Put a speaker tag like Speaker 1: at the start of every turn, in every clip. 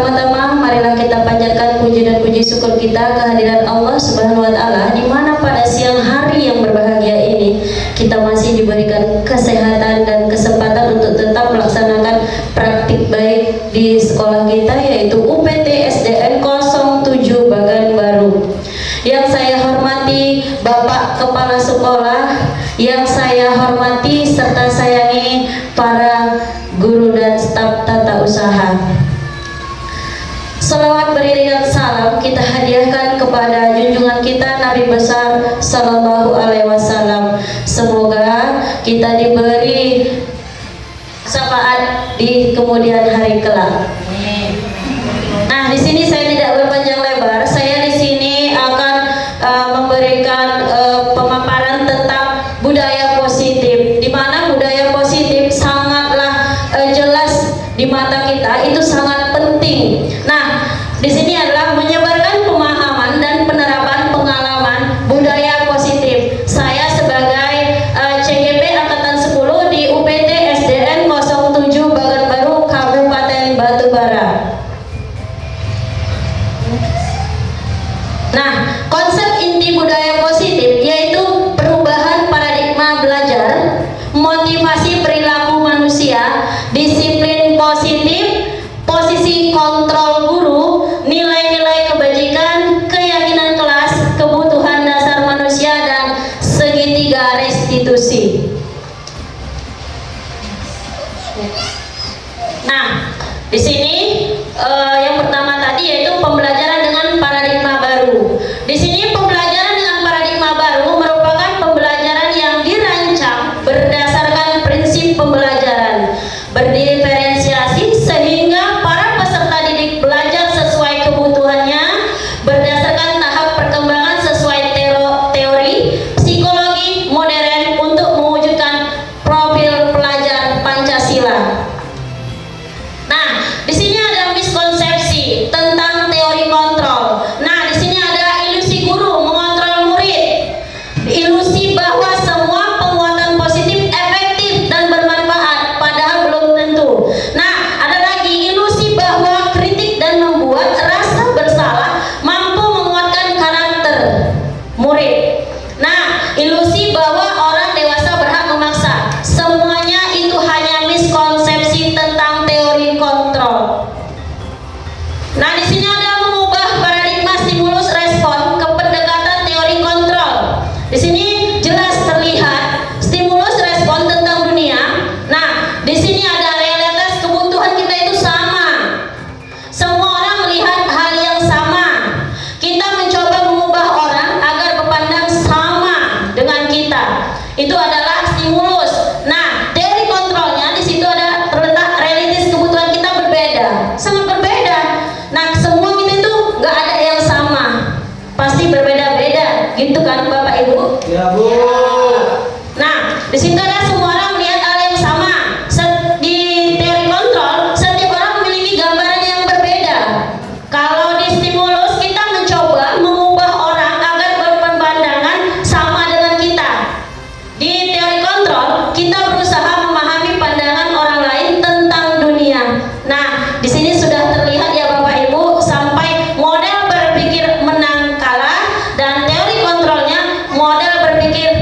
Speaker 1: Pertama-tama marilah kita panjatkan puji dan puji syukur kita kehadiran Allah Subhanahu wa taala, di mana pada siang hari yang berbahagia ini kita masih diberikan kesehatan dan kesempatan untuk tetap melaksanakan praktik baik di sekolah kita, yaitu UPT SDN 07 Bagan Baru. Yang saya hormati Bapak Kepala Sekolah, yang saya hormati serta sayangi para guru dan staf tata usaha. Salawat beriringan salam kita hadiahkan kepada junjungan kita Nabi besar Sallallahu Alaihi Wasallam. Semoga kita diberi syafaat di kemudian hari kelak. Nah, di sini saya tidak berpanjang lebar. Saya di sini akan memberikan pemaparan tentang budaya positif, di mana budaya positif sangatlah jelas di mata kita, itu sangat penting. Nah, di sini adalah menyebarkan pemahaman dan penerapan pengalaman budaya positif. Saya sebagai CGP Angkatan 10 di UPT SDN 07 Bagan Baru, Kabupaten Batubara. Nah, konsep inti budaya positif yaitu perubahan paradigma belajar, motivasi perilaku manusia, disiplin positif, posisi kontrol guru, nilai-nilai kebajikan, keyakinan kelas, kebutuhan dasar manusia, dan segitiga restitusi. Nah, di sini yang pertama tadi yaitu pembelajaran dengan paradigma baru. Di sini pembelajaran dengan paradigma baru merupakan pembelajaran yang dirancang berdasarkan prinsip pembelajaran berdiferensiasi sehingga para peserta didik belajar sesuai kebutuhannya berdasarkan tahap perkembangan sesuai teori psikologi modern untuk mewujudkan profil pelajar Pancasila. Nah, di sini ada miskonsepsi tentang teori kontrol. Nah, di sini ada ilusi guru mengontrol murid, ilusi bahwa semua penguatan positif efektif dan bermanfaat, padahal belum tentu. Nah, ada lagi ilusi bahwa kritik dan membuat rasa bersalah mampu menguatkan karakter murid. Nah, ilusi bahwa orang dewasa berhak memaksa. Semuanya itu hanya miskonsepsi tentang teori kontrol. Nah, di sini ada mengubah paradigma stimulus respon ke pendekatan teori kontrol. Di sini jelas terlihat stimulus respon tentang dunia. Nah, di sini ada realitas kebutuhan kita itu sama. Semua orang melihat hal yang sama. Kita mencoba mengubah orang agar berpandang sama dengan kita. Itu adalah stimulus. Nah, teori kontrolnya di situ ada terletak realitas kebutuhan kita berbeda, sangat berbeda. Nah, semua kita itu nggak ada yang sama, pasti berbeda-beda, gitu kan Bapak Ibu?
Speaker 2: Ya, Bu.
Speaker 1: Nah, di situ ada semua orang melihat hal yang sama. Di teori kontrol, setiap orang memiliki gambaran yang berbeda. Kalau di stimulus, kita mencoba mengubah orang agar berpandangan sama dengan kita. Di teori kontrol, kita berusaha memahami pandangan orang lain tentang dunia. Nah, di sini sudah terlihat ya Bapak Ibu, sampai model berpikir menang kalah, dan teori kontrolnya model berpikir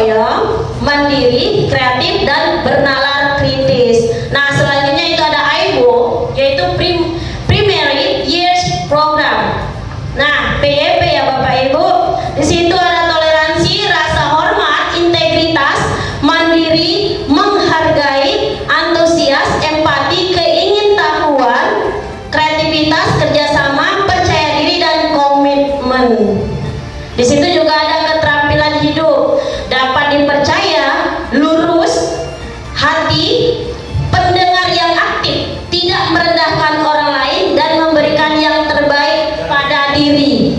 Speaker 1: tayang, mandiri, kreatif, dan bernalar kritis. Nah, selanjutnya itu ada AIBO, yaitu Primary Years Program. Nah, PYP ya Bapak Ibu. Di situ ada toleransi, rasa hormat, integritas, mandiri, menghargai, antusias, empati, keingintahuan, kreativitas, kerjasama, percaya diri, dan komitmen. Di situ juga ada keterampilan hidup, dapat dipercaya, lurus, hati, pendengar yang aktif, tidak merendahkan orang lain, dan memberikan yang terbaik pada diri.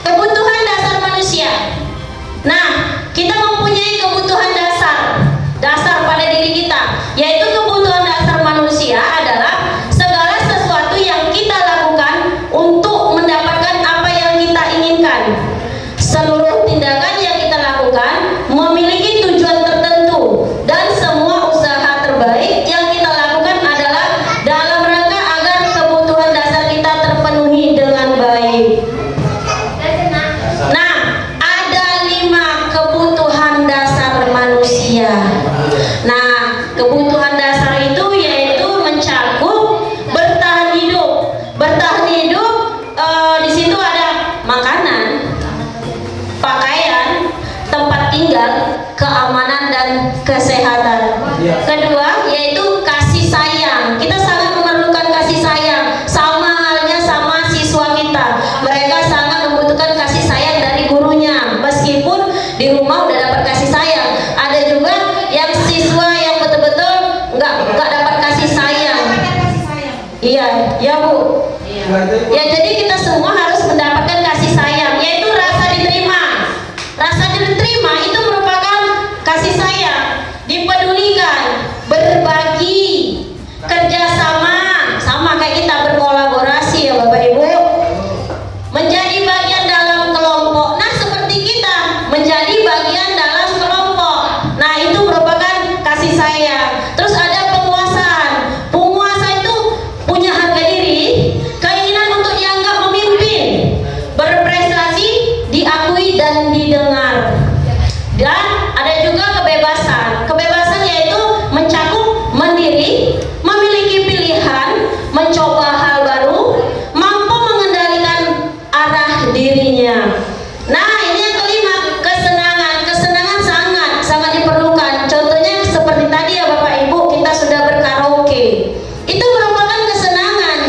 Speaker 1: Kebutuhan dasar manusia. Nah, kita mempunyai kebutuhan dasar pada diri kita, yaitu kebutuhan dasar manusia adalah segala sesuatu yang kita lakukan untuk mendapatkan apa yang kita inginkan. Seluruh tindakan yang kita lakukan memiliki tujuan tertentu, dan semua usaha terbaik yang kita lakukan adalah dalam rangka agar kebutuhan dasar kita terpenuhi dengan baik. Nah, ada 5 kebutuhan dasar manusia. Nah, kebutuhan dasar itu yaitu mencakup bertahan hidup. Bertahan hidup di situ ada makanan, pakaian, tempat tinggal, keamanan, dan kesehatan. Kedua yaitu kasih sayang. Kita sangat memerlukan kasih sayang. Sama halnya sama siswa kita. Mereka sangat membutuhkan kasih sayang dari gurunya. Meskipun di rumah udah dapat kasih sayang, ada juga yang siswa yang betul-betul nggak dapat kasih sayang. Iya, ya Bu. Ya, jadi kita semua harus mendapatkan kasih sayang, yaitu rasa diterima. Rasa diterima itu merupakan kasih sayang, dipedulikan, berbagi, kerjasama, sama kayak kita berkolaborasi ya Bapak Ibu, menjadi bagian dalam kelompok. Nah, seperti kita menjadi bagian dalam kelompok. Nah, itu merupakan kasih sayang. Terus ada penguasaan. Penguasa itu punya harga diri, keinginan untuk dianggap memimpin, berprestasi, diakui, dan didengar. Dan ada juga kebebasan. Kebebasan yaitu mencakup mandiri, memiliki pilihan, mencoba hal baru, mampu mengendalikan arah dirinya. Nah, ini yang kelima, kesenangan. Kesenangan sangat diperlukan. Contohnya seperti tadi ya Bapak Ibu, kita sudah berkaraoke. Itu merupakan kesenangan.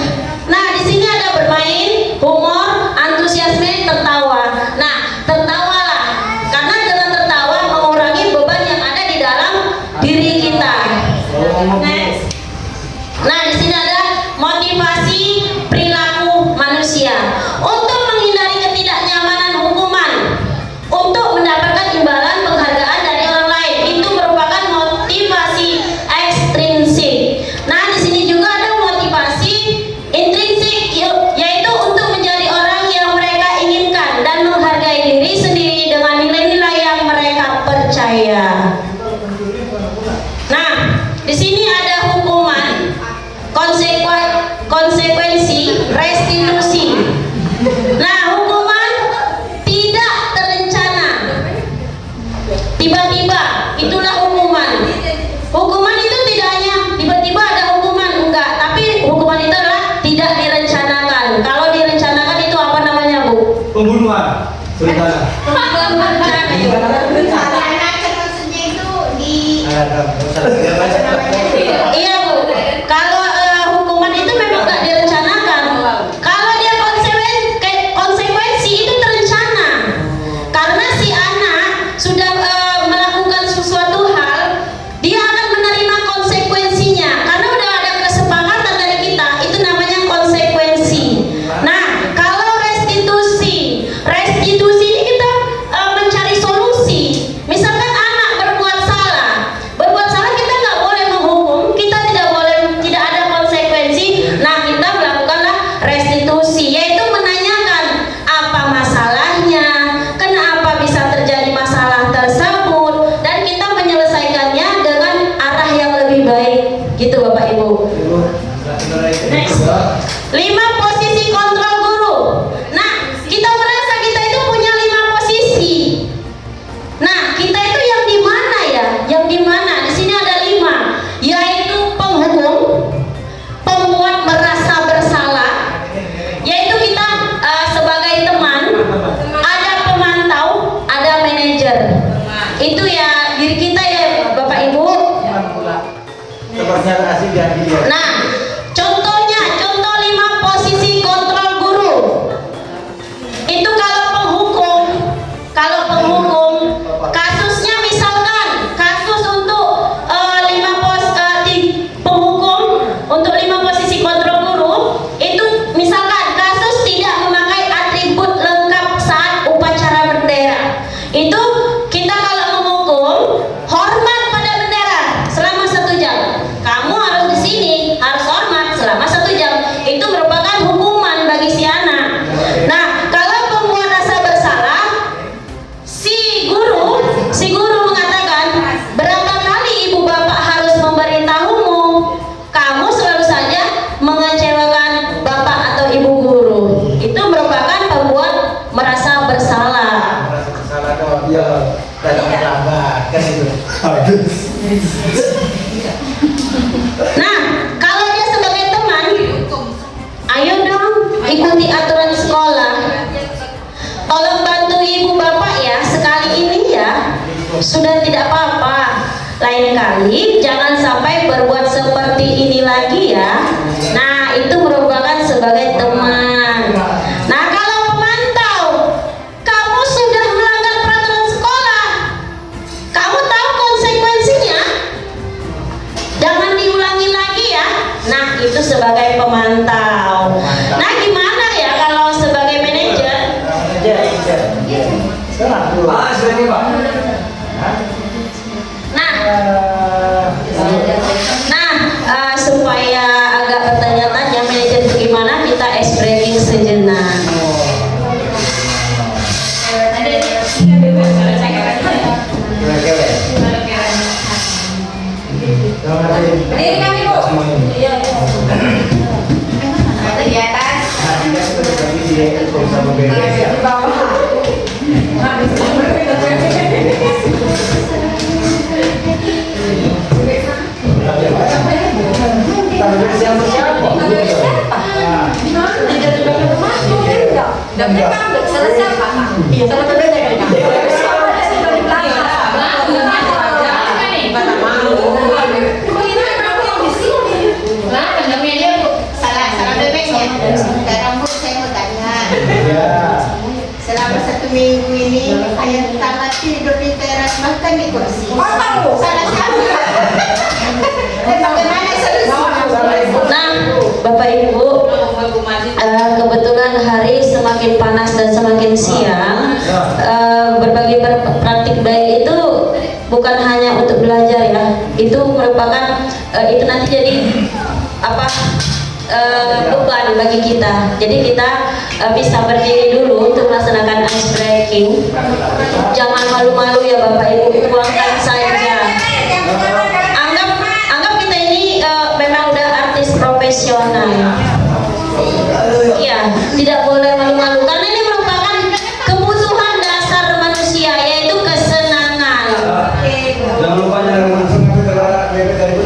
Speaker 1: Nah, di sini ada bermain, humor, antusiasme, tertawa. Nah, tertawalah, karena dengan tertawa mengurangi beban yang ada di dalam diri kita. Next. Nah, di sini ada motivasi perilaku manusia untuk menghindari ketidaknyamanan hukuman, untuk mendapatkan imbalan penghargaan dari orang lain. Itu merupakan motivasi ekstrinsik. Nah, di sini juga ada motivasi intrinsik, yaitu untuk menjadi orang yang mereka inginkan dan menghargai diri sendiri dengan nilai-nilai yang mereka percaya. Nah, di sini ada hukuman, konsekuensi, restitusi. Nah, hukuman tidak terencana, tiba-tiba, itulah hukuman. Hukuman itu tidak hanya tiba-tiba ada hukuman, enggak, tapi hukuman itu adalah tidak direncanakan. Kalau direncanakan itu apa namanya, Bu?
Speaker 2: Pembunuhan. Berencana.
Speaker 1: Iya Bu, kalau hukuman itu memang nggak direncanakan. Kalau dia konsekuensi itu terencana, karena si anak sudah melakukan sesuatu hal, dia akan menerima konsekuensinya karena udah ada kesepakatan dari kita. Itu namanya konsekuensi. Nah, kalau restitusi ini kita mencari solusi. Misalkan anak berbuat salah kita nggak boleh menghukum, kita tidak ada konsekuensi. itu ya diri kita ya Bapak Ibu.
Speaker 2: Tempatnya asik ya.
Speaker 1: Nah, contohnya, contoh 5 posisi kontrol guru. Itu kalau penghukum, kasusnya misalkan kasus untuk 5 penghukum untuk 5 posisi kontrol guru, itu misalkan kasus tidak memakai atribut lengkap saat upacara bendera. Itu kita kalau menghukum, hormat pada bendera selama 1 jam. Kamu harus di sini, harus hormat selama 1 jam. Itu merupakan hukuman bagi si anak. Nah, kalau pembuat rasa bersalah, si guru mengatakan, berapa kali ibu bapak harus memberitahumu? Kamu selalu saja mengecewakan bapak atau ibu guru. Itu merupakan pembuat merasa bersalah.
Speaker 2: Merasa bersalah kalau dia datang terlambat kan itu.
Speaker 1: Nah, kalau dia sebagai teman, ayo dong ikuti aturan sekolah. Tolong bantu ibu bapak ya, sekali ini ya, sudah tidak apa-apa. Lain kali jangan sampai berbuat seperti ini lagi ya. Nah, itu merupakan sebagai teman. Nah, kalau pemantau, kamu sudah melanggar peraturan sekolah, kamu tahu konsekuensinya, jangan diulangi lagi ya. Nah, itu sebagai pemantau. Nah, gimana ya kalau sebagai manajer?
Speaker 2: Sekarang dulu. Sudah ini Pak.
Speaker 1: Nah, supaya agak bertanya-tanya manajer itu gimana, kita ice breaking sejenak.
Speaker 3: Sekarang Bu, saya mau tanya. Selama 1 minggu ini ayah tetangga tidur di teras bahkan di kursi. Salah siapa? Bagaimana solusinya?
Speaker 1: Nah, Bapak Ibu, kebetulan hari semakin panas dan semakin siang, berbagi praktik baik itu bukan hanya untuk belajar ya, itu merupakan itu nanti jadi beban bagi kita. Jadi kita bisa berdiri dulu untuk melaksanakan ice breaking. Jangan malu-malu ya Bapak Ibu, tuangkan saja. Anggap kita ini memang udah artis profesional. Iya, tidak boleh malu-malu karena ini merupakan kebutuhan dasar manusia, yaitu kesenangan.
Speaker 2: Jangan lupa jangan langsung ngambil dari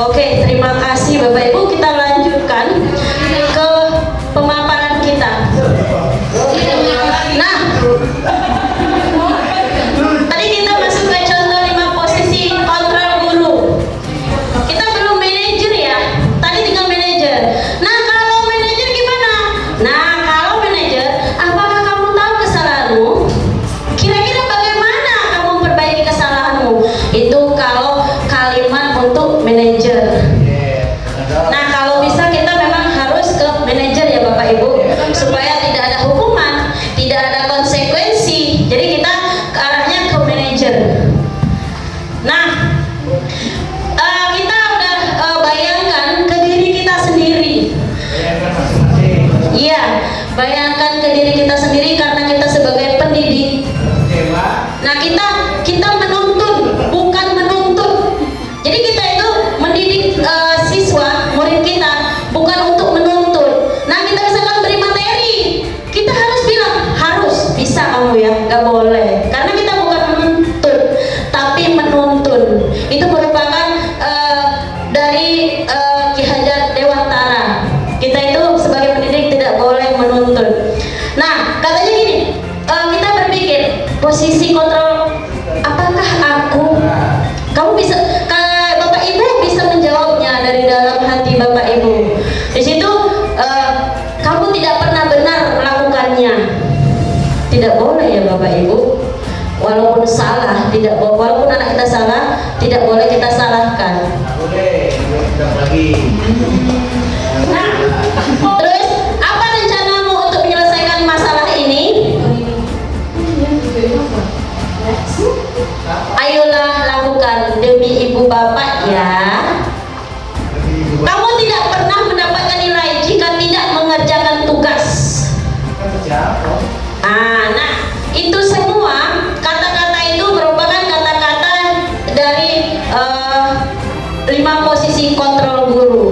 Speaker 1: Oke, terima kasih Bapak Ibu. Kita lanjutkan ke pemaparan kita. Nah, tadi kita masuk ke contoh 5 posisi kontrol guru. Kita belum manajer ya. Tadi tinggal manajer. Nah, kalau manajer gimana? Nah, kalau manajer, apakah kamu tahu kesalahanmu? Kira-kira bagaimana kamu memperbaiki kesalahanmu? Itu kalau kalimat untuk manajer. Nah, kalau bisa kita memang harus ke manajer ya Bapak Ibu, supaya tidak ada hukuman, tidak ada konsekuensi. Jadi kita ke arahnya ke manajer. Nah, kita udah bayangkan ke diri kita sendiri. Iya, bayangkan ke diri kita sendiri karena kita sebagai pendidik. Nah, kita menuntun, bukan menuntut. Jadi kita itu mendidik siswa, murid kita, bukan untuk menuntut. Nah, kita misalkan beri materi, kita harus bilang, harus bisa kamu ya, nggak boleh. Karena kita bukan menuntut, tapi menuntun. Itu merupakan dari Ki Hajar Dewantara. Kita itu sebagai pendidik tidak boleh menuntut. Nah, katanya gini, kita berpikir posisi kontrol, apakah aku? Kamu bisa, Bapak Ibu bisa menjawabnya dari dalam hati Bapak Ibu. Di situ kamu tidak pernah benar melakukannya. Tidak boleh ya Bapak Ibu. Walaupun salah, tidak boleh. Walaupun anak kita salah, tidak boleh kita salahkan.
Speaker 2: Boleh, udah lagi.
Speaker 1: Nah, terus apa rencanamu untuk menyelesaikan masalah ini? Ayolah lakukan demi ibu bapak ya. Kamu tidak pernah mendapatkan nilai jika tidak mengerjakan tugas. Nah, itu semua kata-kata itu merupakan kata-kata dari 5 posisi kontrol guru.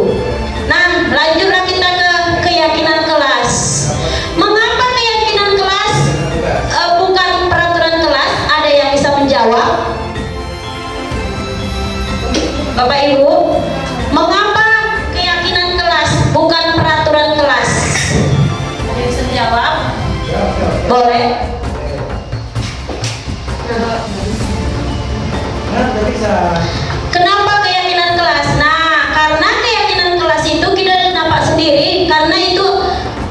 Speaker 1: Nah, lanjutlah kita ke keyakinan kelas. Mengapa keyakinan kelas bukan peraturan kelas? Ada yang bisa menjawab? Bapak Ibu, mengapa keyakinan kelas bukan peraturan kelas? Ada yang bisa menjawab? Boleh. Kenapa keyakinan kelas? Nah, karena keyakinan kelas itu kita dapat sendiri, karena itu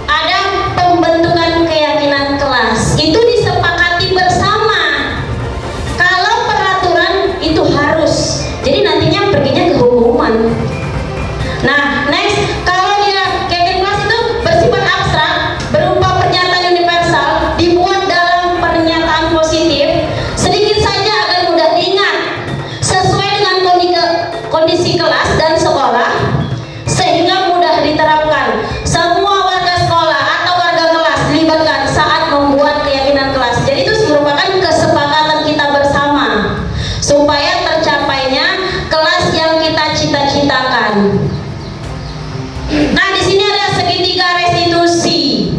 Speaker 1: ada pembentukan keyakinan kelas. Itu disepakati bersama. Kalau peraturan itu harus, jadi nantinya perginya ke hukuman. Nah, next, kalau dia keyakinan kelas itu bersifat abstrak, berupa pernyataan universal, dibuat dalam pernyataan positif, sedikit saja agar mudah diingat, sesuai dengan kondisi kelas dan sekolah, sehingga mudah diterapkan. Semua warga sekolah atau warga kelas dilibatkan saat membuat keyakinan kelas. Jadi itu merupakan kesepakatan kita bersama supaya tercapainya kelas yang kita cita-citakan. Nah, di sini ada segitiga restitusi.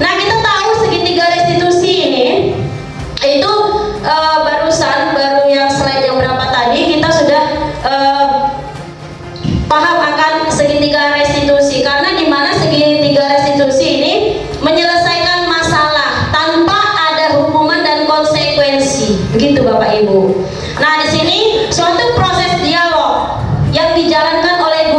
Speaker 1: Nah, kita tahu segitiga restitusi ini itu baru yang slide yang berapa tadi kita sudah paham akan segitiga restitusi, karena di mana segitiga restitusi ini menyelesaikan masalah tanpa ada hukuman dan konsekuensi. Begitu Bapak Ibu. Nah, di sini suatu proses dialog yang dijalankan oleh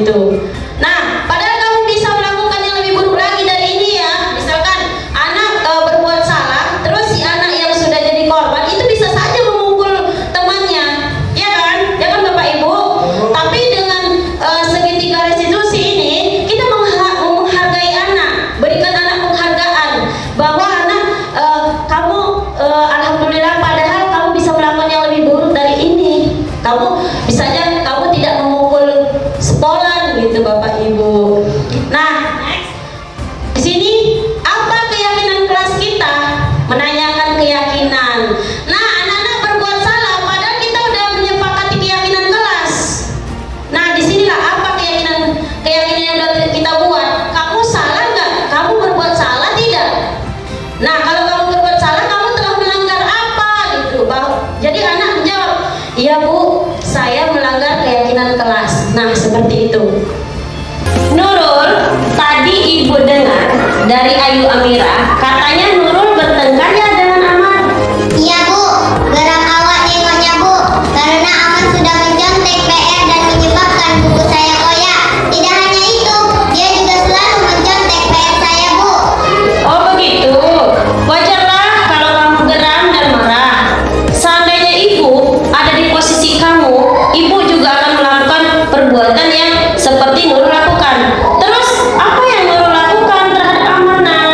Speaker 1: gitu. Nah, padahal kamu bisa melakukan yang lebih buruk lagi dari ini ya. Misalkan anak berbuat salah, terus si anak yang sudah jadi korban itu bisa saja memukul temannya, ya kan? Ya kan Bapak Ibu? Tapi dengan segitiga restitusi ini kita menghargai anak, berikan anak penghargaan bahwa anak kamu alhamdulillah padahal kamu bisa melakukan yang lebih buruk dari ini. Kamu bisa aja kamu tidak memukul sepolan gitu Bapak Ibu. Nah, di sini apa keyakinan kelas kita? Menanyakan keyakinan. Nah, anak-anak berbuat salah padahal kita udah menyepakati keyakinan kelas. Nah, disinilah apa keyakinan yang udah kita buat. Kamu salah nggak? Kamu berbuat salah tidak? Nah, kalau kamu berbuat salah, kamu telah melanggar apa gitu. Jadi anak menjawab, iya Bu, saya melanggar keyakinan kelas. Nah, seperti itu. Nurul, tadi Ibu dengar dari Ayu Amira, katanya Nurul bertengkar ya dengan Amar.
Speaker 4: Iya Bu, gerak awak nengoknya Bu, karena Aman sudah mencontek PR dan menyebabkan buku saya koyak. Tidak hanya itu, dia juga selalu mencontek PR saya Bu.
Speaker 1: Oh begitu, wajarlah kalau kamu geram dan marah. Seandainya Ibu ada di posisi kamu, Ibu juga akan melakukan perbuatan yang seperti Nurul lakukan. Terus apa yang Nurul lakukan terhadap Amar, Nak?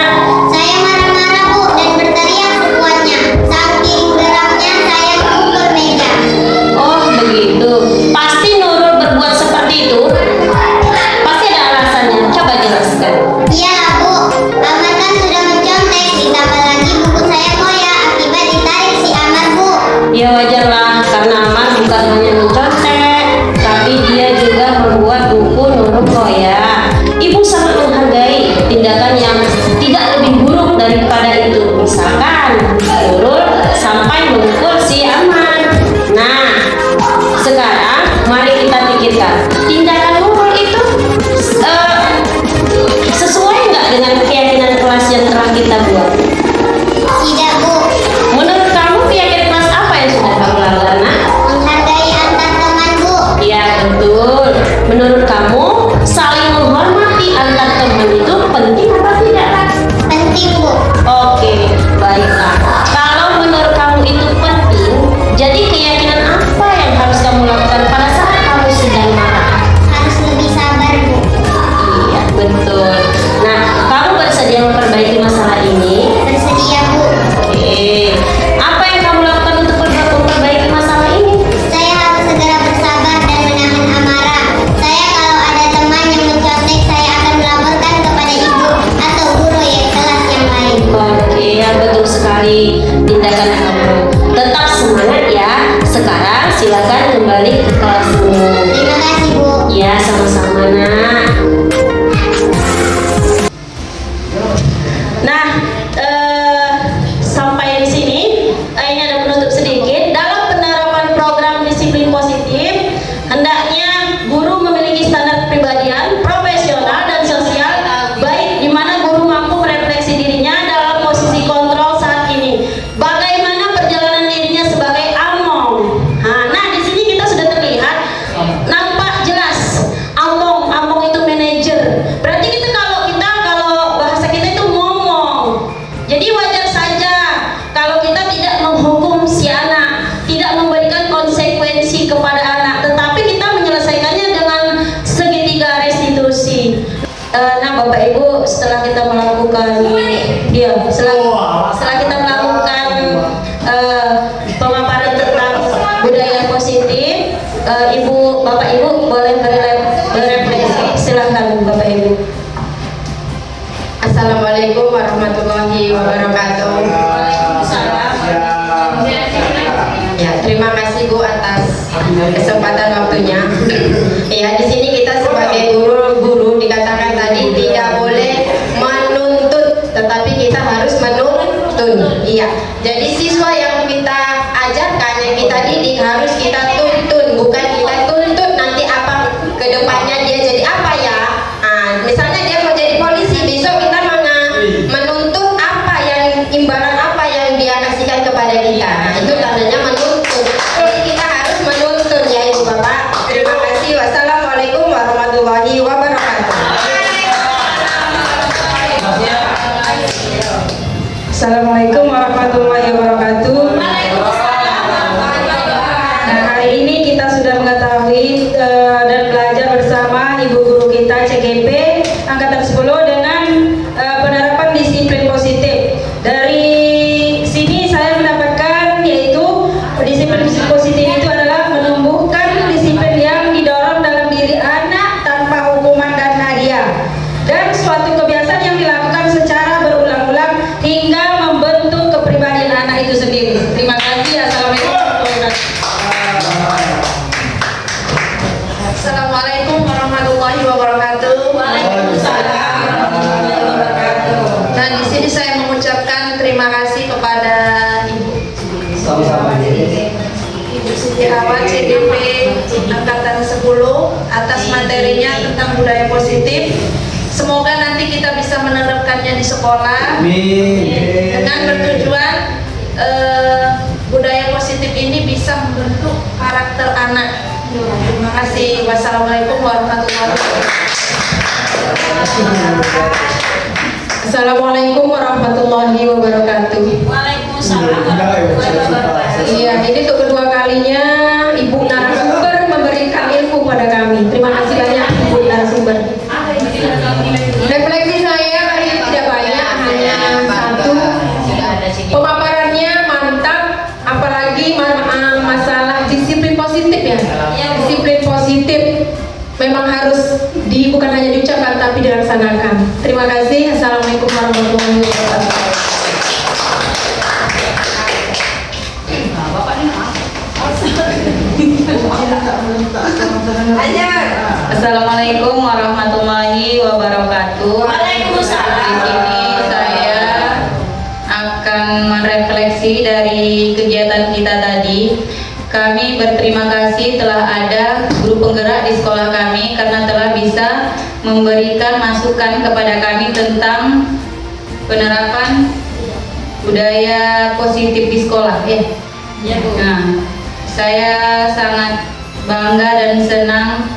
Speaker 4: Saya marah-marah Bu dan berteriak sekuatnya. Saking geraknya saya pukul meja.
Speaker 1: Oh begitu, pasti Nurul berbuat seperti itu. Pasti ada alasannya, coba jelaskan.
Speaker 4: Iya Bu, Aman kan sudah mencontek, ditambah lagi buku saya koyak akibat ditarik si Aman Bu.
Speaker 1: Ya wajarlah, karena Amar bukan hanya mencontek, tapi dia juga membuat buku Nurul koyak. Ibu sangat menghargai tindakan yang tidak lebih buruk daripada itu. Misalkan Nurul sampai memukul si Amar. Nah, sekarang mari kita pikirkan, tindakan Nurul itu sesuai nggak dengan keyakinan kelas yang telah kita buat?
Speaker 4: Tidak Bu,
Speaker 1: Menurut kamu keyakinan kelas apa yang sudah kamu langgar, Nak?
Speaker 4: menghargai antar teman Bu.
Speaker 1: Ya betul. Menurut kamu saling menghormati antar teman itu penting atau tidak, Nak?
Speaker 4: Penting Bu.
Speaker 1: Oke, baiklah. Kalau menurut kamu itu penting, jadi keyakinan apa yang harus kamu lakukan pada saat kamu sedang marah?
Speaker 4: Harus lebih sabar Bu.
Speaker 1: Iya, betul. Nah, kamu bersedia memperbaiki masalah ini?
Speaker 4: Bersedia Bu.
Speaker 1: Oke. Apa yang kamu lakukan untuk memperbaiki masalah ini?
Speaker 4: Saya harus segera bersabar dan menahan amarah. Saya kalau ada teman yang mencontek, saya akan melaporkan kepada ibu atau guru yang kelas yang lain.
Speaker 1: Oke, ya betul sekali tindakan kamu. Tetap semangat ya. Sekarang silakan kembali ke kelasmu.
Speaker 4: Terima kasih Bu.
Speaker 1: Ya, sama-sama, Nak. Nah, sampai di sini ini ada penutup sedikit. Dalam penerapan program disiplin positif, hendaknya guru memiliki standar kepribadian, profesional dan sosial baik, di mana guru mampu merefleksi dirinya dalam posisi kontrol saat ini. Bagaimana perjalanan dirinya sebagai among. Nah, di sini kita sudah terlihat, nampak jelas among itu manajer. Berarti kalau bahasa kita itu ngomong. Jadi wajar saja kalau kita tidak menghukum si anak, tidak memberikan konsekuensi kepada anak, tetapi kita menyelesaikannya dengan segitiga restitusi. Nah, Bapak Ibu, setelah kita melakukan setelah kita melakukan pemaparan tentang budaya positif, Bapak Ibu boleh berefleksi. Silakan Bapak Ibu.
Speaker 3: Assalamualaikum warahmatullahi wabarakatuh. Ya, terima kasih Bu atas kesempatan waktunya. Ya, di sini kita sebagai guru dikatakan tadi tidak boleh menuntut, tetapi kita harus menuntun. Iya. Jadi siswa yang kita ajarkan, yang kita didik harus kita tuntun, bukan kita tuntut nanti apa kedepannya dia jadi apa ya. Nah, misalnya dia mau jadi polisi, besok kita menuntut apa yang imbalan apa yang dia kasihkan kepada kita. Nah, itu tandanya menuntut. Jadi kita harus menuntun ya Ibu Bapak. Terima kasih. Wassalamualaikum warahmatullahi itu sendiri. Terima kasih. Assalamualaikum warahmatullahi wabarakatuh. Assalamualaikum warahmatullahi wabarakatuh.
Speaker 1: Waalaikumsalam.
Speaker 3: Nah, di sini saya mengucapkan terima kasih kepada
Speaker 2: Sama-sama.
Speaker 3: Ibu Siti Hawa CDP Angkatan 10 atas materinya tentang budaya positif. Semoga nanti kita bisa menerapkannya di sekolah dengan bertujuan budaya positif ini bisa membentuk karakter anak. Terima kasih. Wassalamualaikum warahmatullahi wabarakatuh. Assalamualaikum warahmatullahi wabarakatuh.
Speaker 1: Waalaikumsalam warahmatullahi wabarakatuh.
Speaker 3: Iya, ini untuk kedua kalinya Ibu narasumber memberikan ilmu pada kami. Terima kasih banyak Ibu narasumber. Refleksi saya hari ini tidak banyak, hanya satu. Pemaparannya mantap, apalagi masalah disiplin positif ya. Disiplin positif memang harus bukan hanya diucapkan tapi dilaksanakan. Terima kasih. Assalamualaikum warahmatullahi wabarakatuh. Assalamualaikum warahmatullahi wabarakatuh.
Speaker 1: Waalaikumsalam.
Speaker 3: Di sini saya akan merefleksi dari kegiatan kita tadi. Kami berterima kasih telah ada guru penggerak di sekolah kami karena telah bisa memberikan masukan kepada kami tentang penerapan budaya positif di sekolah ya.
Speaker 1: Ya, Bu.
Speaker 3: Nah, saya sangat bangga dan senang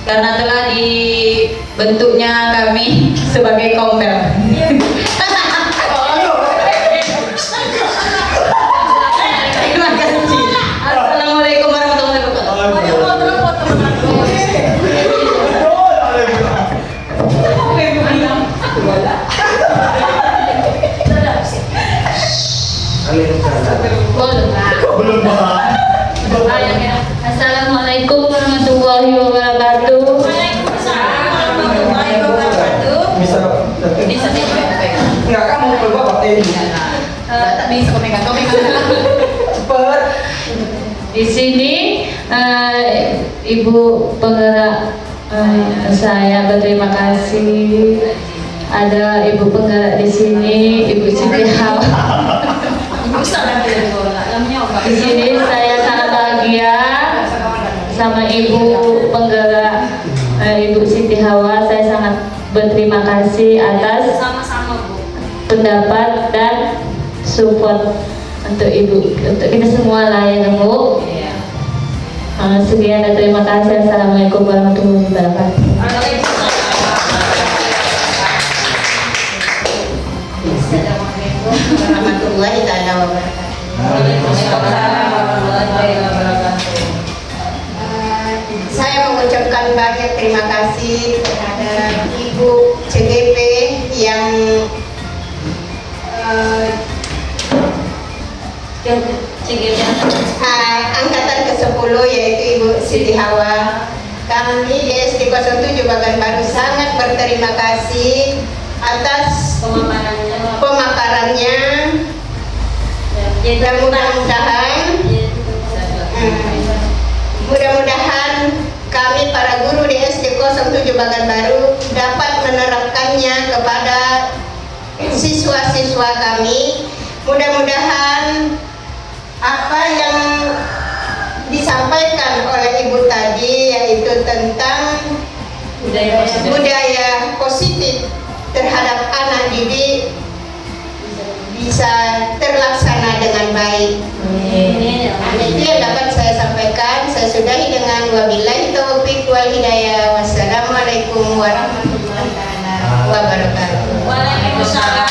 Speaker 3: karena telah dibentuknya kami sebagai kompel. Terima kasih. Assalamualaikum warahmatullahi wabarakatuh. Assalamualaikum warahmatullahi wabarakatuh.
Speaker 1: Waalaikumsalam warahmatullahi wabarakatuh.
Speaker 2: Bisa enggak kamu keluar pakai ini.
Speaker 3: Bisa pemegang
Speaker 2: Cepat.
Speaker 3: Di sini Ibu penggerak saya berterima kasih. Ada Ibu penggerak di sini, Ibu Siti Hawa. Di sini saya sangat bahagia sama Ibu penggerak Ibu Siti Hawa. Saya sangat berterima kasih atas
Speaker 1: Sama-sama, Bu.
Speaker 3: pendapat dan support untuk Ibu, untuk kita semua lah ya Bu. Sekian dan terima kasih. Assalamualaikum warahmatullahi wabarakatuh. Assalamualaikum warahmatullahi wabarakatuh. Saya mengucapkan banyak terima kasih kepada Ibu CGP yang angkatan ke-10 yaitu Ibu Siti Hawa. Kami di SD 07 Bagan Baru sangat berterima kasih atas pemaparannya. Dan mudah-mudahan kami para guru di SD 07 Bagan Baru dapat menerapkannya kepada siswa-siswa kami. Mudah-mudahan apa yang disampaikan oleh Ibu tadi yaitu tentang budaya positif terhadap anak didik bisa terlaksana dengan baik. Itu yang dapat saya sampaikan. Saya sudahi dengan wabillahi taufiq wal hidayah. Wassalamualaikum warahmatullahi wabarakatuh.
Speaker 1: Waalaikumsalam.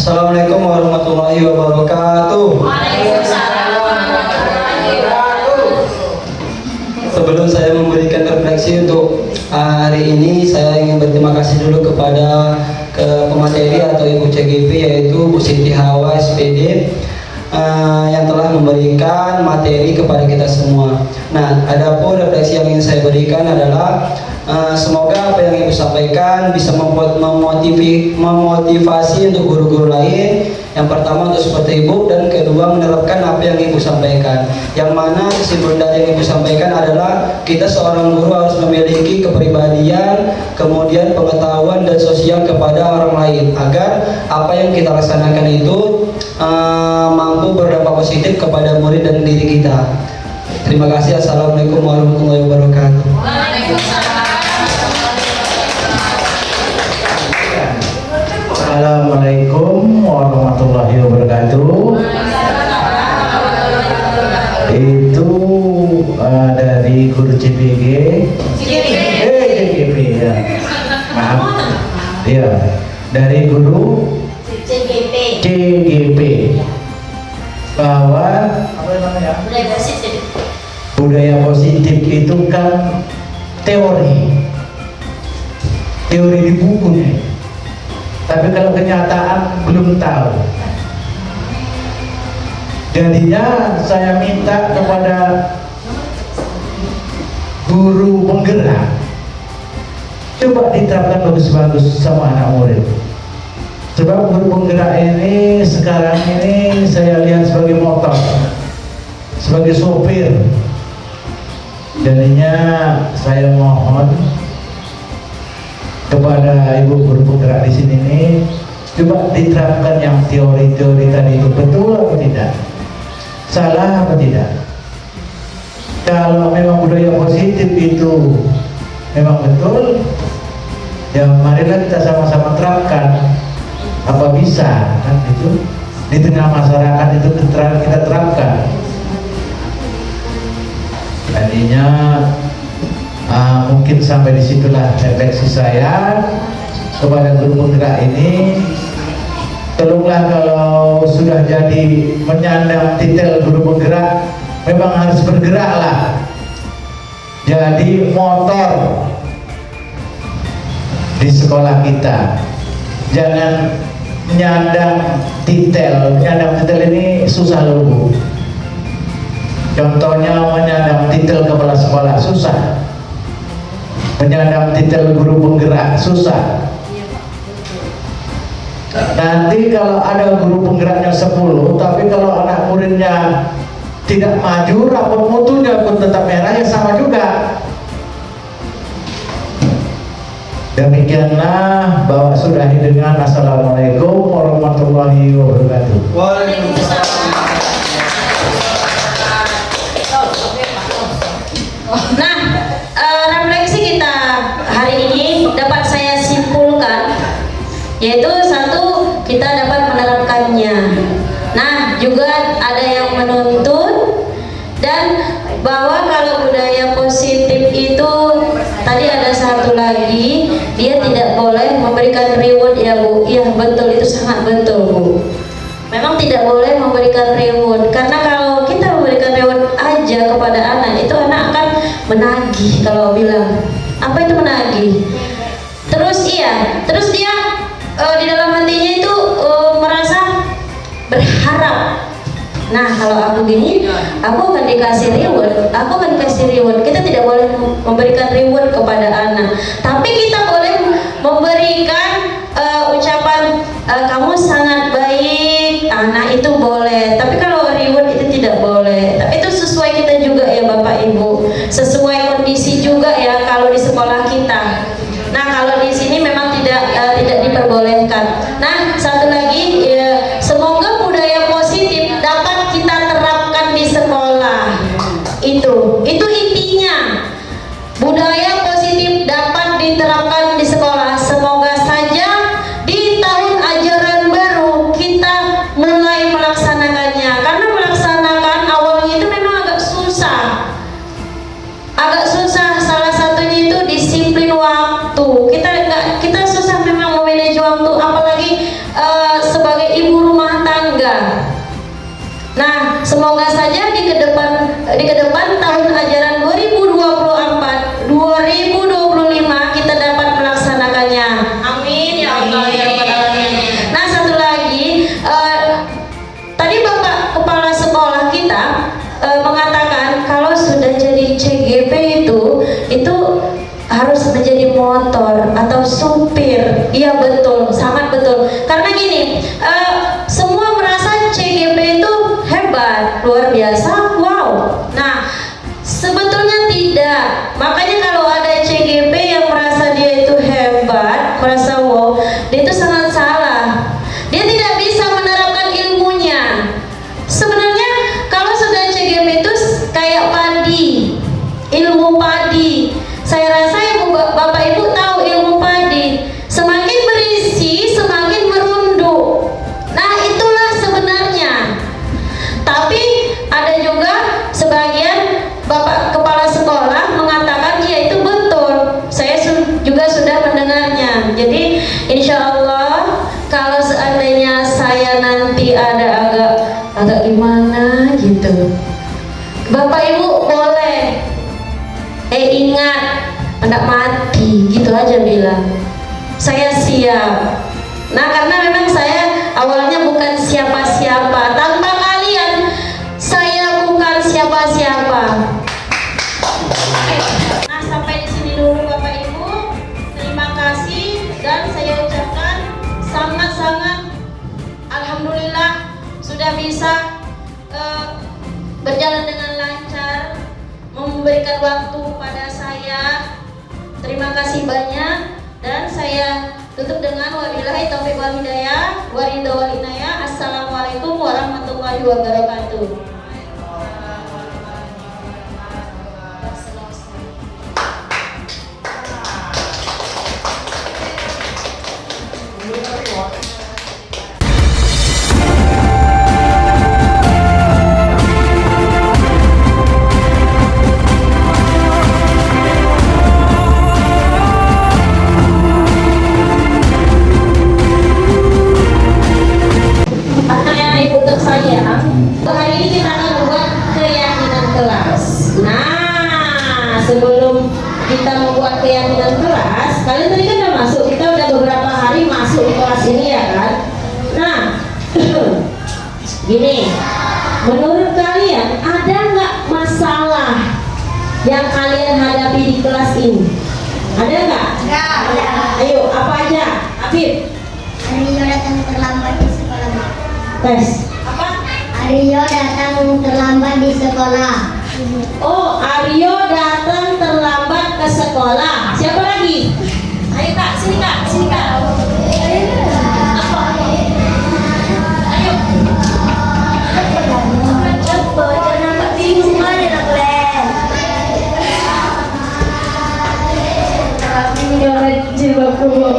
Speaker 2: Assalamualaikum warahmatullahi wabarakatuh.
Speaker 1: Waalaikumsalam warahmatullahi wabarakatuh.
Speaker 2: Sebelum saya memberikan refleksi untuk hari ini, saya ingin berterima kasih dulu kepada pemateri atau Ibu CGP yaitu Bu Siti Hawa SPD yang telah memberikan materi kepada kita semua. Nah, adapun refleksi yang ingin saya berikan adalah Semoga apa yang Ibu sampaikan bisa memotivasi untuk guru-guru lain. Yang pertama untuk seperti Ibu, dan kedua menerapkan apa yang Ibu sampaikan. Yang mana kesimpulan dari yang Ibu sampaikan adalah kita seorang guru harus memiliki kepribadian, kemudian pengetahuan dan sosial kepada orang lain agar apa yang kita laksanakan itu mampu berdampak positif kepada murid dan diri kita. Terima kasih. Assalamualaikum warahmatullahi wabarakatuh.
Speaker 5: Assalamualaikum warahmatullahi wabarakatuh. Itu dari guru CPG, CGP ya. Maaf. Ya, dari guru CGP bahwa apa namanya? Budaya positif itu kan teori di buku nih. Tapi kalau kenyataan belum tahu. Jadinya saya minta kepada guru penggerak, coba diterapkan bagus-bagus sama anak murid. Sebab guru penggerak ini sekarang ini saya lihat sebagai motor, sebagai sopir. Jadinya saya mohon kepada ibu guru penggerak di sini nih, coba diterapkan yang teori-teori tadi itu betul atau tidak, salah atau tidak. Kalau memang budaya positif itu memang betul, ya marilah kita sama-sama terapkan. Apa bisa kan itu di tengah masyarakat itu kita terapkan. Tadinya mungkin sampai disitulah refleksi saya kepada guru penggerak ini. Tolonglah kalau sudah jadi menyandang titel guru penggerak, memang harus bergeraklah. Jadi motor di sekolah kita. Jangan menyandang titel. Menyandang titel ini susah loh Bu. Contohnya menyandang titel kepala sekolah susah. Menyandang titel guru penggerak susah. Nanti kalau ada guru penggeraknya 10, tapi kalau anak muridnya tidak maju, rapor mutunya pun tetap merah, ya sama juga. Demikianlah, bawa sudahi dengan assalamualaikum warahmatullahi wabarakatuh.
Speaker 1: Nah, refleksi kita hari ini dapat saya simpulkan, yaitu satu, kita dapat menerapkannya. Nah, juga ada yang menuntut, dan bahwa kalau budaya positif itu tadi ada satu lagi, dia tidak boleh memberikan reward ya Bu. Iya betul, itu sangat betul Bu. Memang tidak boleh memberikan reward, karena kalau kita memberikan reward aja kepada anak, itu anak akan menagih. Kalau bilang apa itu menagih, terus terus dia di dalam hatinya itu merasa berharap. Nah kalau aku gini, aku akan dikasih reward, Kita tidak boleh memberikan reward kepada anak, tapi kita boleh memberikan ucapan kamu sangat baik. Nah itu boleh, tapi kalau reward itu tidak boleh. Tapi itu sesuai kita juga ya Bapak Ibu, sesuai kondisi juga ya kalau di sekolah kita. Nah kalau di sini memang tidak diperbolehkan. Nah satu lagi semoga budaya positif dapat kita terapkan di sekolah. Itu intinya, budaya positif dapat diterapkan di sekolah. Semoga saja di tahun ajaran baru kita mulai melaksanakannya, karena melaksanakan awalnya itu memang agak susah. Salah satunya itu disiplin waktu. Kita susah memang memanage waktu, apalagi sebagai ibu rumah tangga. Nah, semoga saja di kedepan tahun ajaran 2024 2025 kita dapat melaksanakannya. Amin ya Allah ya Rabbal Alamin. Nah, satu lagi, tadi Bapak Kepala Sekolah kita mengatakan kalau sudah jadi CGP itu harus menjadi motor atau supir. Iya betul, sangat betul. Karena gini, semua merasa CGP itu hebat, luar biasa, wow. Nah, sebetulnya tidak. Makanya kalau ada CGP yang merasa dia itu hebat, merasa wow, dia itu sangat salah. Dia tidak bisa menerapkan ilmunya. Sebenarnya kalau sudah CGP itu kayak padi, ilmu padi. Saya rasa Bapak Ibu tahu ilmu padi. Semakin berisi, semakin merunduk. Nah, itulah sebenarnya. Tapi ada juga sebagian Bapak Kepala Sekolah mengatakan ya itu betul. Saya juga sudah mendengarnya. Jadi insya Allah kalau seandainya saya nanti ada agak gimana gitu, Bapak Ibu boleh ingat, enggak mati gitu aja bilang. Saya siap. Nah, karena memang saya awalnya bukan siapa-siapa. Tanpa kalian saya bukan siapa-siapa. Nah, sampai di sini dulu Bapak Ibu. Terima kasih dan saya ucapkan sangat-sangat alhamdulillah sudah bisa berjalan dengan lancar, memberikan waktu pada saya. Terima kasih banyak dan saya tutup dengan wabillahi taufiq wal hidayah, waridho wal inayah. Assalamualaikum warahmatullahi wabarakatuh. Hari ini kita akan membuat keyakinan kelas. Nah, sebelum kita membuat keyakinan kelas, kalian tadi kan udah masuk, kita udah beberapa hari masuk di kelas ini ya kan. Nah, gini, menurut kalian ada nggak masalah yang kalian hadapi di kelas ini? Ada nggak? Ayo, apa aja? Afif.
Speaker 4: Aryo datang terlambat di sekolah.
Speaker 1: Tes.
Speaker 4: Aryo datang terlambat di sekolah.
Speaker 1: Oh, Aryo datang terlambat ke sekolah. Siapa lagi? Ayo kak, sini kak, sini kak. Apa? Ayo. Mencoret jilbab kubur.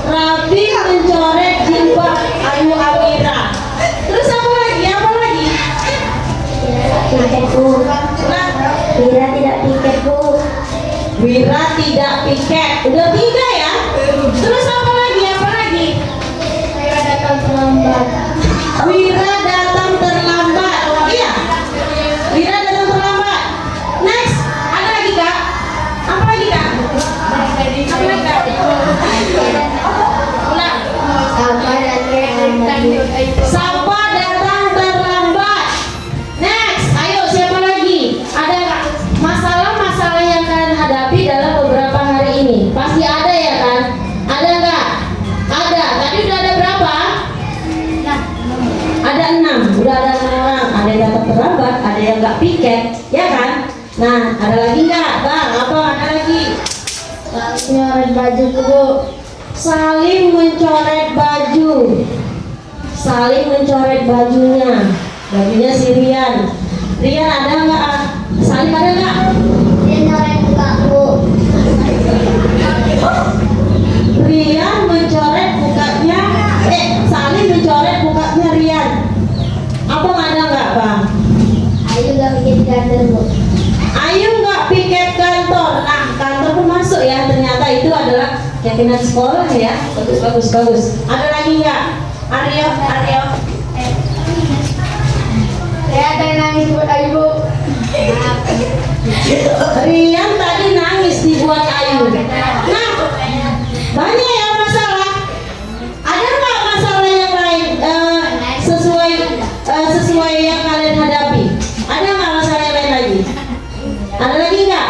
Speaker 1: Rabi mencoret jilbab Ayu Amira. Terus apa lagi? Apa lagi?
Speaker 4: Piket bu. Wira tidak piket bu.
Speaker 1: Wira tidak piket. Udah 3 ya? Terus apa lagi? Apa lagi?
Speaker 4: Wira datang terlambat.
Speaker 1: Wira datang terlambat. Iya. Wira datang terlambat. Next. Ada lagi kak? Apa lagi kak? Apa lagi kak? Ulang. Sapa datang terlambat. Next. Ayo siapa lagi? Ada nggak masalah-masalah yang kalian hadapi dalam beberapa hari ini? Pasti ada ya kan? Ada nggak? Ada. Tadi udah ada berapa? Ada 6. Udah ada 6 orang. Ada yang datang terlambat, ada yang nggak piket, ya kan? Nah, ada lagi nggak? Bang, apa? Ada lagi?
Speaker 4: Nyoret baju bu.
Speaker 1: Saling mencoret baju. Saling mencoret bajunya. Bajunya si Rian. Rian ada nggak? Saling ada nggak?
Speaker 4: Dia nyoret muka bu.
Speaker 1: Rian mencoret mukanya. Saling mencoret mukanya Rian. Apa ada nggak bang?
Speaker 4: Ayu gak bikin kantor bu.
Speaker 1: Ayu nggak piket kantor. Nah, kantor pun masuk ya. Ternyata itu adalah keyakinan sekolah ya. Bagus. Ada lagi nggak? Aryo.
Speaker 4: Saya ada yang nangis buat Ayu bu.
Speaker 1: Rian tadi nangis dibuat Ayu. Nah, banyak ya masalah. Ada nggak masalah yang lain sesuai yang kalian hadapi? Ada nggak masalah yang lain lagi? Ada lagi nggak?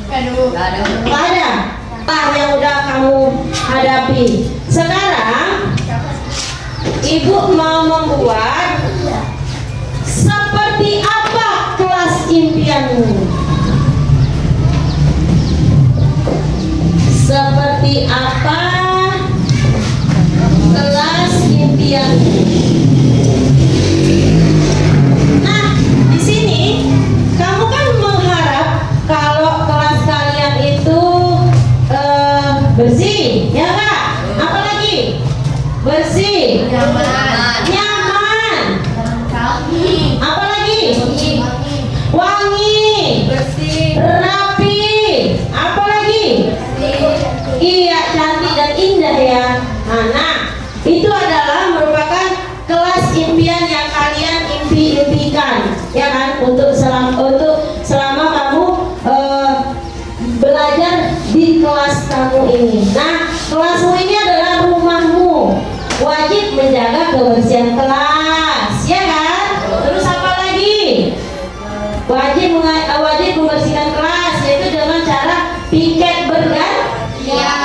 Speaker 1: Nggak ada. Yang udah kamu hadapi. Sekarang Ibu mau membuat seperti apa kelas impianmu? Seperti apa kelas impianmu? Nah, di sini kamu kan mengharap kalau kelas kalian itu bersih, ya Kak? Apalagi? Bersih, nyaman, apalagi? Wangi, rapi, apalagi? Iya, cantik dan indah ya. Nah, itu adalah merupakan kelas impian yang kalian impikan, ya kan? Untuk selama kamu belajar di kelas kamu ini. Nah, kelasmu ini adalah rumahmu. Wajib menjaga kebersihan kelas, ya kan? Terus apa lagi? Wajib membersihkan kelas, yaitu dengan cara piket bergantian.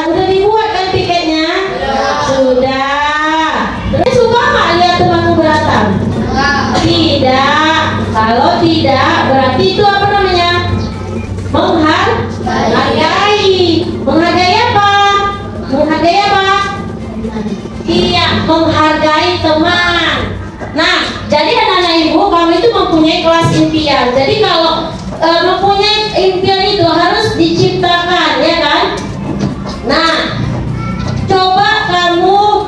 Speaker 1: Udah dibuat kan piketnya? Sudah. Terus suka nggak lihat temanmu berantem? Tidak. Kalau tidak, berarti itu apa namanya? Menghargai. Menghargai apa? Menghargai apa? Iya, menghargai teman. Nah, jadi anak-anak ibu, kamu itu mempunyai kelas impian. Jadi kalau mempunyai impian itu harus diciptakan, ya kan? Nah, coba kamu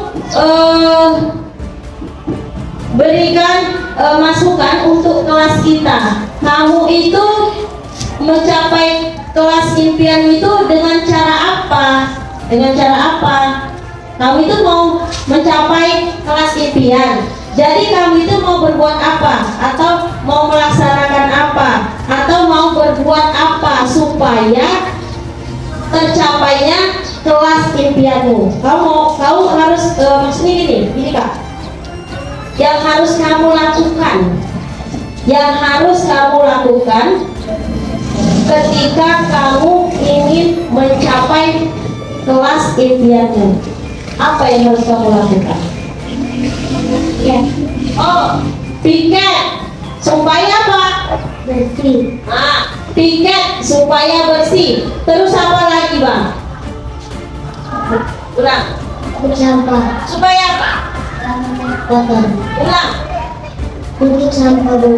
Speaker 1: berikan masukan untuk kelas kita. Kamu itu mencapai kelas impian itu dengan cara apa? Dengan cara apa? Kamu itu mau mencapai kelas impian. Jadi kamu itu mau berbuat apa? Atau mau melaksanakan apa? Atau mau berbuat apa supaya tercapainya kelas impianmu? Kamu harus maksudnya gini Kak. Yang harus kamu lakukan ketika kamu ingin mencapai kelas impianmu. Apa yang harus kamu lakukan? Ya. Oh, piket supaya apa? Bersih. Nah, piket supaya bersih. Terus apa lagi, Bang? Ulang.
Speaker 4: Sampah.
Speaker 1: Supaya apa?
Speaker 4: Kotor.
Speaker 1: Ulang.
Speaker 4: Untuk sampah Bu.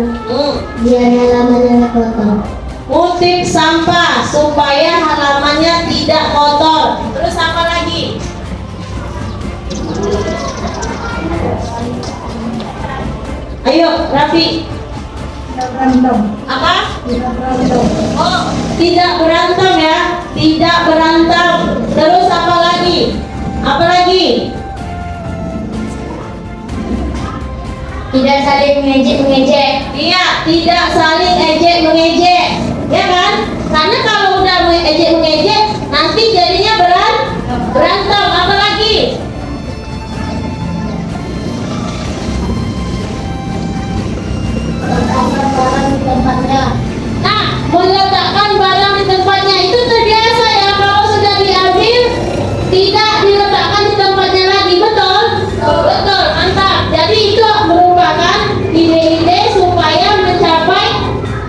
Speaker 4: Biar halamannya kotor.
Speaker 1: Kutip sampah supaya halamannya tidak kotor. Terus apa lagi? Ayo, Raffi.
Speaker 4: Tidak berantem.
Speaker 1: Apa?
Speaker 4: Tidak berantem.
Speaker 1: Oh, tidak berantem ya. Tidak berantem. Terus apa lagi? Apa lagi?
Speaker 4: Tidak saling mengejek.
Speaker 1: Iya, tidak saling ejek-mengejek. Ya kan? Karena kalau udah ejek-mengejek, nanti jadinya berantem. Apa lagi?
Speaker 4: Letakkan barang di tempatnya.
Speaker 1: Nah, meletakkan barang di tempatnya itu terbiasa ya. Kalau sudah diambil, tidak diletakkan di tempatnya lagi. Betul? Betul, mantap. Jadi itu merupakan ide-ide supaya mencapai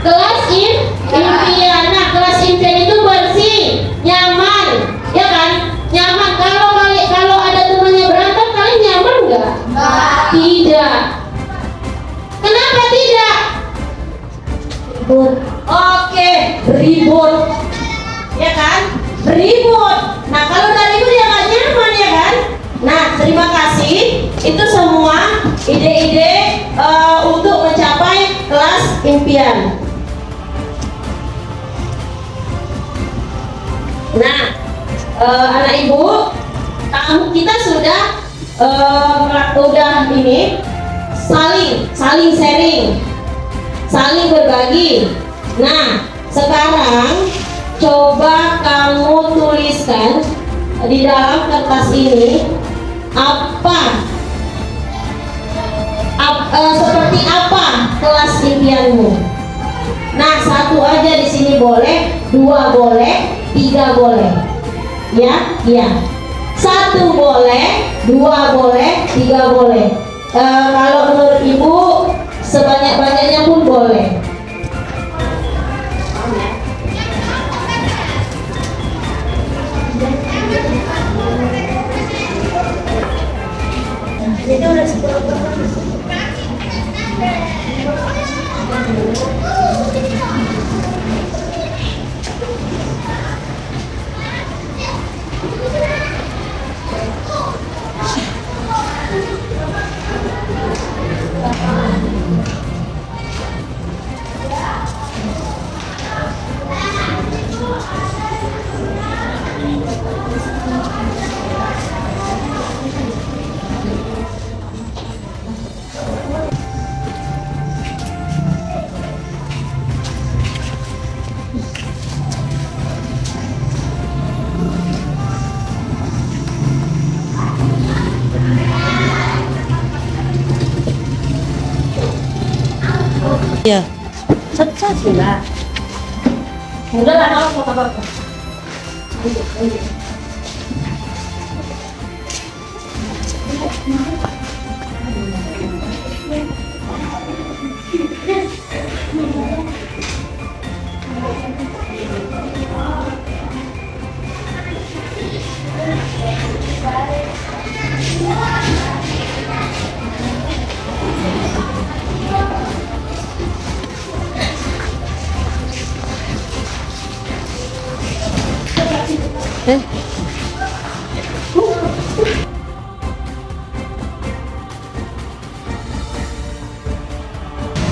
Speaker 1: kelas impian. Nah, kelas impian itu bersih, nyaman, ya kan? Nyaman. Kalau ada temannya berantem, kalian nyaman nggak? Tidak. Kenapa tidak?
Speaker 4: Ribut.
Speaker 1: Oke, ribut, ya kan? Ribut. Nah, kalau udah ribut ya nggak nyaman, ya kan? Nah, terima kasih. Itu semua ide-ide untuk mencapai kelas impian. Nah, anak ibu, kita sudah ini saling sharing, saling berbagi. Nah, sekarang coba kamu tuliskan di dalam kertas ini seperti apa kelas impianmu. Nah, satu aja di sini boleh, dua boleh, tiga 3 boleh. Ya, iya. 1 boleh, 2 boleh, 3 boleh. Kalau menurut ibu sebanyak-banyaknya pun boleh. Jadi udah 10.
Speaker 6: Ya.
Speaker 1: Satu lah. Udah lah, kalau mau apa-apa.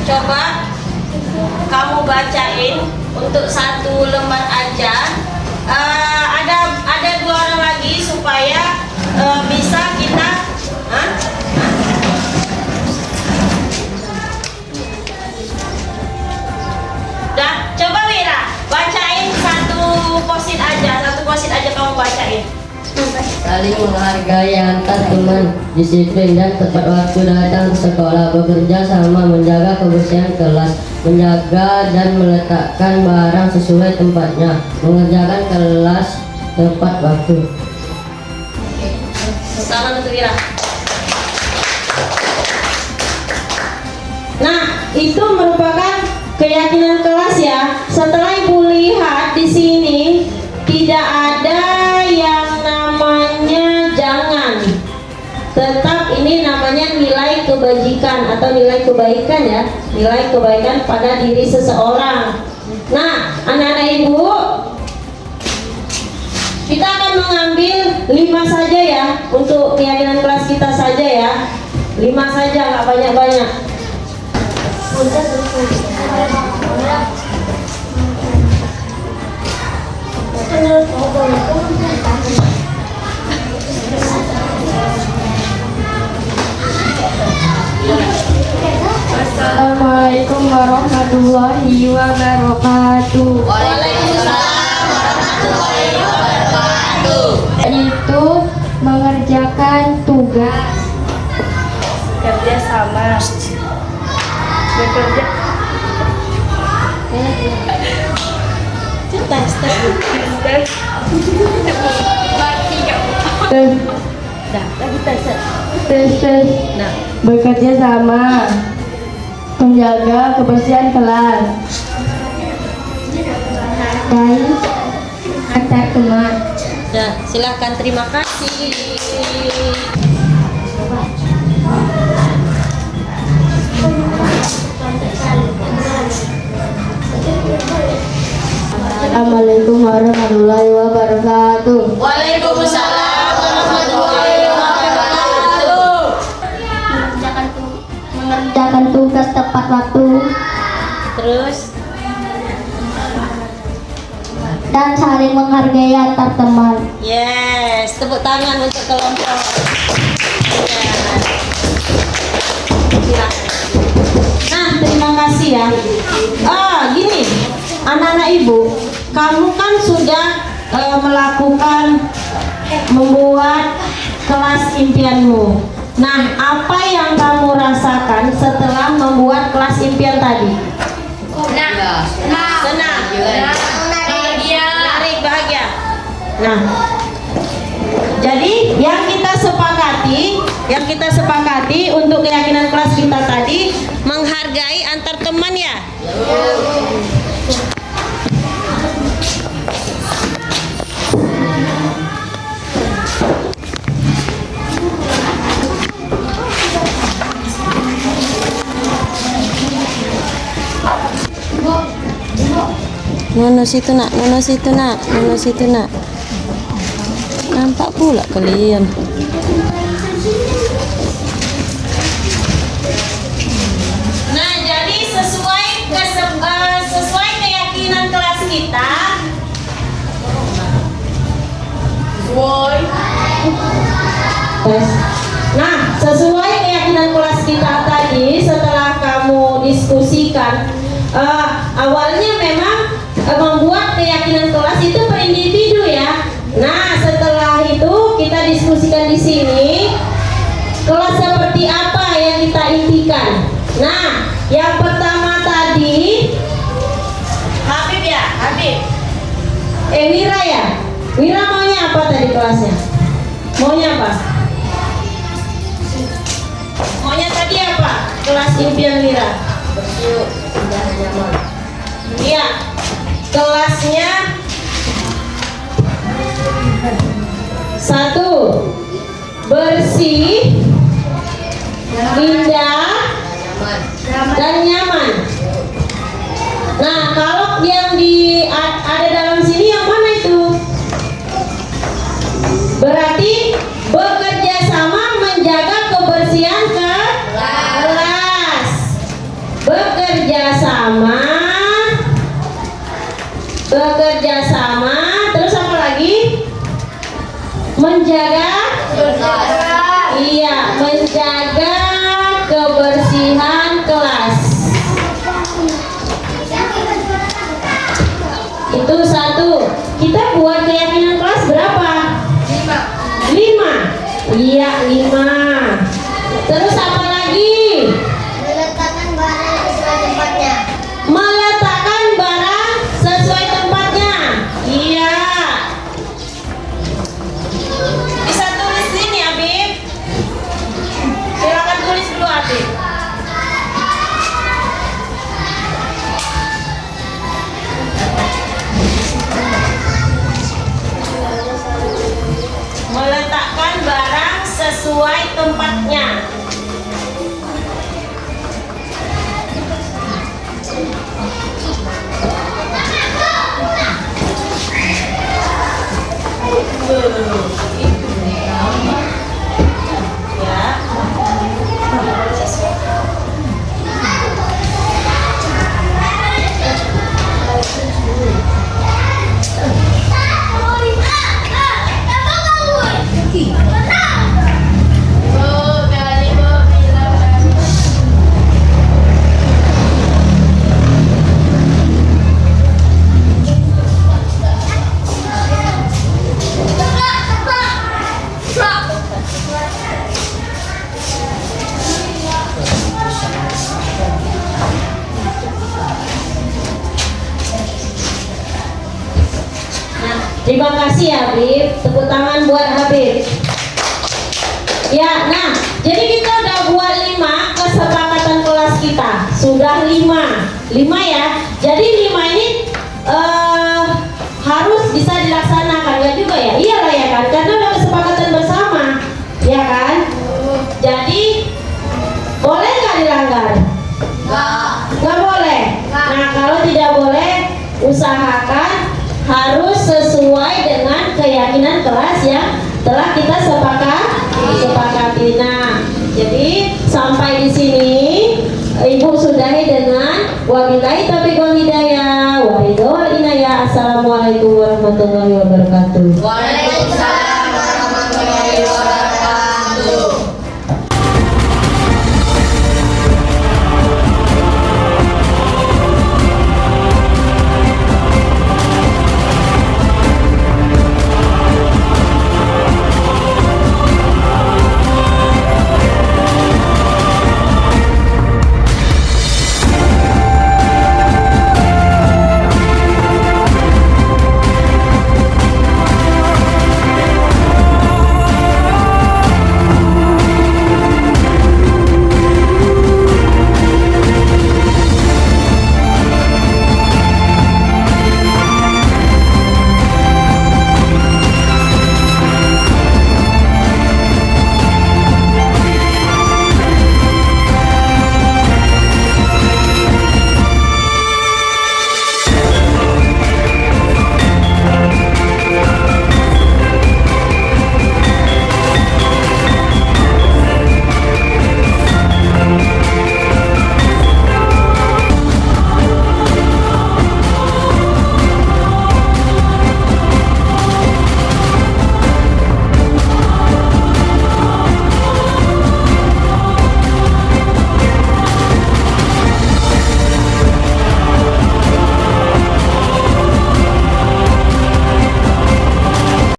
Speaker 1: Coba kamu bacain untuk 1 lembar aja. Ada 2 orang lagi supaya bisa kita. Dah, coba Wira bacain 1 posit aja kamu bacain.
Speaker 6: Saling menghargai antar teman, disiplin dan tepat waktu datang ke sekolah, bekerja sama, menjaga kebersihan kelas, menjaga dan meletakkan barang sesuai tempatnya, mengerjakan kelas tepat waktu.
Speaker 1: Salam untuk Wira. Nah, itu merupakan keyakinan kelas ya. Setelah ibu lihat di sini tidak ada yang namanya jangan. Tetap ini namanya nilai kebajikan atau nilai kebaikan ya. Nilai kebaikan pada diri seseorang. Nah, anak-anak ibu, kita akan mengambil 5 saja ya. Untuk keyakinan kelas kita saja ya. 5 saja, nggak banyak-banyak.
Speaker 7: Assalamualaikum warahmatullahi wabarakatuh.
Speaker 1: Waalaikumsalam warahmatullahi wabarakatuh.
Speaker 7: Itu mengerjakan tugas, kerja sama, bekerja. Tes. Bekerja sama, menjaga kebersihan kelas, dan antar teman.
Speaker 1: Nah, silahkan, terima kasih.
Speaker 7: Assalamualaikum warahmatullahi wabarakatuh.
Speaker 1: Waalaikumsalam warahmatullahi wabarakatuh.
Speaker 7: Mengerjakan tugas tepat waktu
Speaker 1: Terus,
Speaker 7: dan saling menghargai antar teman.
Speaker 1: yes, tepuk tangan untuk kelompok. Ya. Nah, terima kasih ya. Gini, anak-anak ibu, kamu kan sudah membuat kelas impianmu. Nah, apa yang kamu rasakan setelah membuat kelas impian tadi? Senang. Bahagia. Bahagia. Nah, jadi yang kita sepakati untuk keyakinan kelas kita tadi menghargai antar teman ya.
Speaker 8: Nono situ nak. Nampak pula kalian.
Speaker 1: Nah, jadi sesuai keyakinan kelas kita. Nah, sesuai keyakinan kelas kita tadi, setelah kamu diskusikan, awalnya memang membuat keyakinan kelas itu per individu ya. Nah, setelah itu kita diskusikan di sini kelas seperti apa yang kita impikan. Nah, yang pertama tadi Habib ya, Habib. Wira ya. Wira maunya apa tadi kelasnya? Maunya apa? Maunya tadi apa? Kelas impian Wira. Iya. Kelasnya 1. Bersih, indah, dan nyaman. Nah, kalau yang ada dalam sini yang mana itu? Berarti bekerja sama menjaga kebersihan kelas. Bekerja sama, terus apa lagi? Menjaga kebersihan kelas. Itu 1. Kita buat keyakinan kelas berapa? 5. Iya, 5. Terus apa lagi?
Speaker 4: Meletakkan barang sesuai tempatnya.
Speaker 1: Meletakkan barang sesuai tempatnya. Iya. Bisa tulis sini, Habib. Silakan tulis dulu, Habib. Meletakkan barang sesuai tempatnya. Terima kasih Habib, tepuk tangan buat Habib. Ya, nah, jadi kita udah buat 5 kesepakatan kelas kita. Sudah 5 ya. Jadi 5 ini harus bisa dilaksanakan ya juga ya. Iyalah ya kan, karena udah kesepakatan bersama, ya kan. Jadi